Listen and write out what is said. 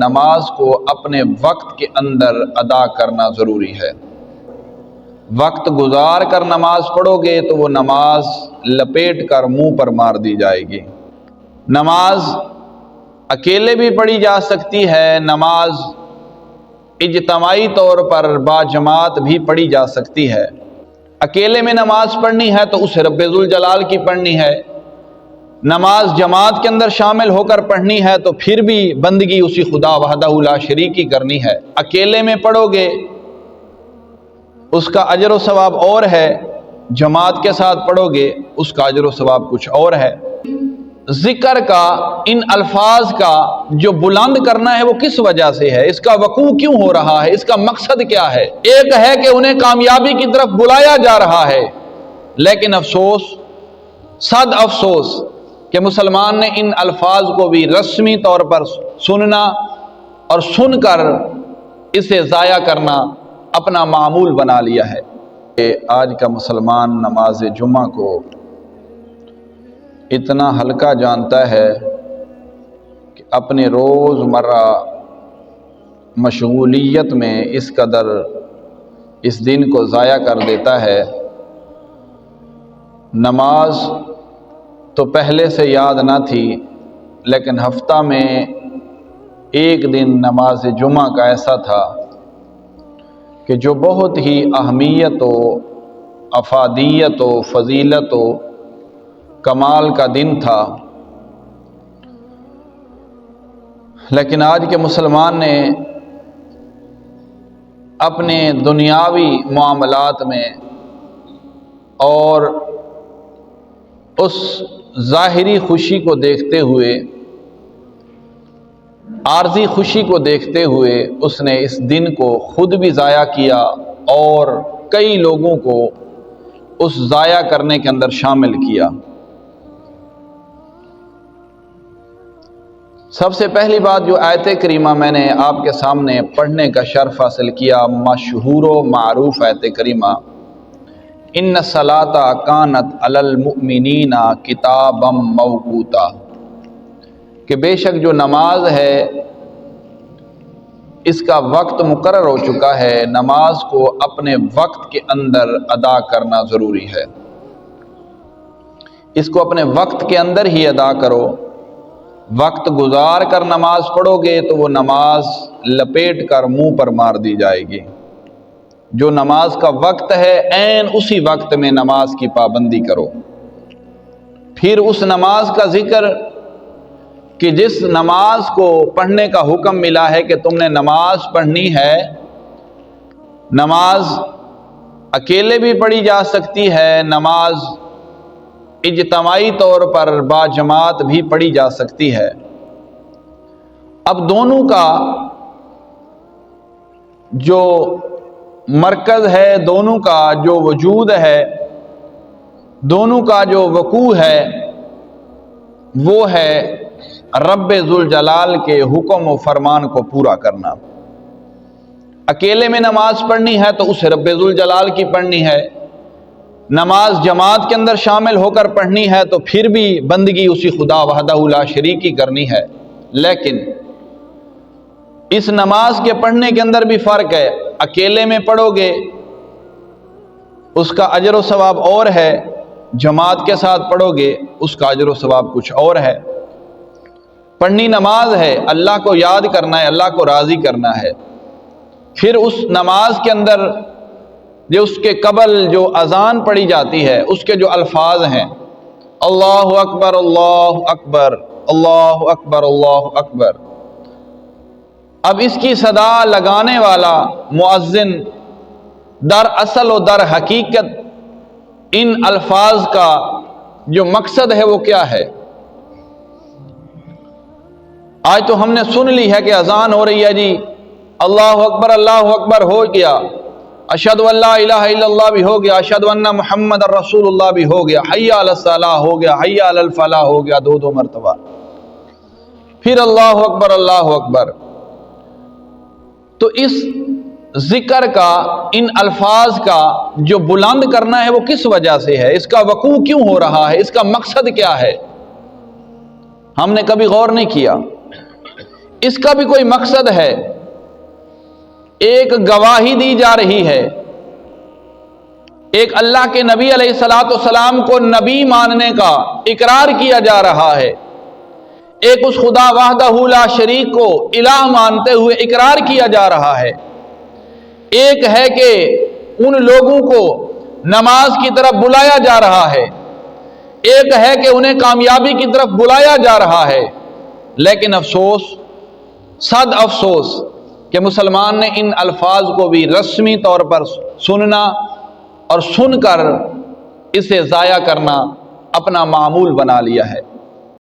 نماز کو اپنے وقت کے اندر ادا کرنا ضروری ہے۔ وقت گزار کر نماز پڑھو گے تو وہ نماز لپیٹ کر منہ پر مار دی جائے گی۔ نماز اکیلے بھی پڑھی جا سکتی ہے، نماز اجتماعی طور پر باجماعت بھی پڑھی جا سکتی ہے۔ اکیلے میں نماز پڑھنی ہے تو اسے رب ذوالجلال کی پڑھنی ہے، نماز جماعت کے اندر شامل ہو کر پڑھنی ہے تو پھر بھی بندگی اسی خدا وحدہ لا شریک کی کرنی ہے۔ اکیلے میں پڑھو گے اس کا اجر و ثواب اور ہے، جماعت کے ساتھ پڑھو گے اس کا اجر و ثواب کچھ اور ہے۔ ذکر کا، ان الفاظ کا جو بلند کرنا ہے وہ کس وجہ سے ہے، اس کا وقوع کیوں ہو رہا ہے، اس کا مقصد کیا ہے؟ ایک ہے کہ انہیں کامیابی کی طرف بلایا جا رہا ہے، لیکن افسوس، صد افسوس کہ مسلمان نے ان الفاظ کو بھی رسمی طور پر سننا اور سن کر اسے ضائع کرنا اپنا معمول بنا لیا ہے۔ کہ آج کا مسلمان نماز جمعہ کو اتنا ہلکا جانتا ہے کہ اپنے روزمرہ مشغولیت میں اس قدر اس دن کو ضائع کر دیتا ہے۔ نماز تو پہلے سے یاد نہ تھی، لیکن ہفتہ میں ایک دن نماز جمعہ کا ایسا تھا کہ جو بہت ہی اہمیت و افادیت و فضیلت و کمال کا دن تھا، لیکن آج کے مسلمان نے اپنے دنیاوی معاملات میں اور اس ظاہری خوشی کو دیکھتے ہوئے، عارضی خوشی کو دیکھتے ہوئے اس نے اس دن کو خود بھی ضائع کیا اور کئی لوگوں کو اس ضائع کرنے کے اندر شامل کیا۔ سب سے پہلی بات جو آیت کریمہ میں نے آپ کے سامنے پڑھنے کا شرف حاصل کیا، مشہور و معروف آیت کریمہ، ان الصلاۃ کانت علی المؤمنین کتابا موقوتا، کہ بے شک جو نماز ہے اس کا وقت مقرر ہو چکا ہے، نماز کو اپنے وقت کے اندر ادا کرنا ضروری ہے، اس کو اپنے وقت کے اندر ہی ادا کرو۔ وقت گزار کر نماز پڑھو گے تو وہ نماز لپیٹ کر منہ پر مار دی جائے گی۔ جو نماز کا وقت ہے عین اسی وقت میں نماز کی پابندی کرو۔ پھر اس نماز کا ذکر کہ جس نماز کو پڑھنے کا حکم ملا ہے کہ تم نے نماز پڑھنی ہے، نماز اکیلے بھی پڑھی جا سکتی ہے، نماز اجتماعی طور پر باجماعت بھی پڑھی جا سکتی ہے۔ اب دونوں کا جو مرکز ہے، دونوں کا جو وجود ہے، دونوں کا جو وقوع ہے، وہ ہے رب ذوالجلال کے حکم و فرمان کو پورا کرنا۔ اکیلے میں نماز پڑھنی ہے تو اسے رب ذوالجلال کی پڑھنی ہے، نماز جماعت کے اندر شامل ہو کر پڑھنی ہے تو پھر بھی بندگی اسی خدا وحدہ لا شریک کی کرنی ہے۔ لیکن اس نماز کے پڑھنے کے اندر بھی فرق ہے، اکیلے میں پڑھو گے اس کا اجر و ثواب اور ہے، جماعت کے ساتھ پڑھو گے اس کا اجر و ثواب کچھ اور ہے۔ پڑھنی نماز ہے، اللہ کو یاد کرنا ہے، اللہ کو راضی کرنا ہے۔ پھر اس نماز کے اندر جو اس کے قبل جو اذان پڑھی جاتی ہے، اس کے جو الفاظ ہیں، اللہ اکبر اللہ اکبر اللہ اکبر اللہ اکبر، اب اس کی صدا لگانے والا مؤذن در اصل و در حقیقت ان الفاظ کا جو مقصد ہے وہ کیا ہے؟ آج تو ہم نے سن لی ہے کہ اذان ہو رہی ہے، جی اللہ اکبر ہو گیا، اشہد ان لا الہ الا اللہ بھی ہو گیا، اشہد ان محمد رسول اللہ بھی ہو گیا، حی علی الصلاۃ ہو گیا، حی علی الفلاح ہو گیا، دو مرتبہ، پھر اللہ اکبر۔ تو اس ذکر کا، ان الفاظ کا جو بلند کرنا ہے وہ کس وجہ سے ہے، اس کا وقوع کیوں ہو رہا ہے، اس کا مقصد کیا ہے؟ ہم نے کبھی غور نہیں کیا۔ اس کا بھی کوئی مقصد ہے، ایک گواہی دی جا رہی ہے، ایک اللہ کے نبی علیہ الصلوۃ والسلام کو نبی ماننے کا اقرار کیا جا رہا ہے، ایک اس خدا وحدہ لا شریک کو الہ مانتے ہوئے اقرار کیا جا رہا ہے، ایک ہے کہ ان لوگوں کو نماز کی طرف بلایا جا رہا ہے، ایک ہے کہ انہیں کامیابی کی طرف بلایا جا رہا ہے۔ لیکن افسوس، صد افسوس کہ مسلمان نے ان الفاظ کو بھی رسمی طور پر سننا اور سن کر اسے ضائع کرنا اپنا معمول بنا لیا ہے۔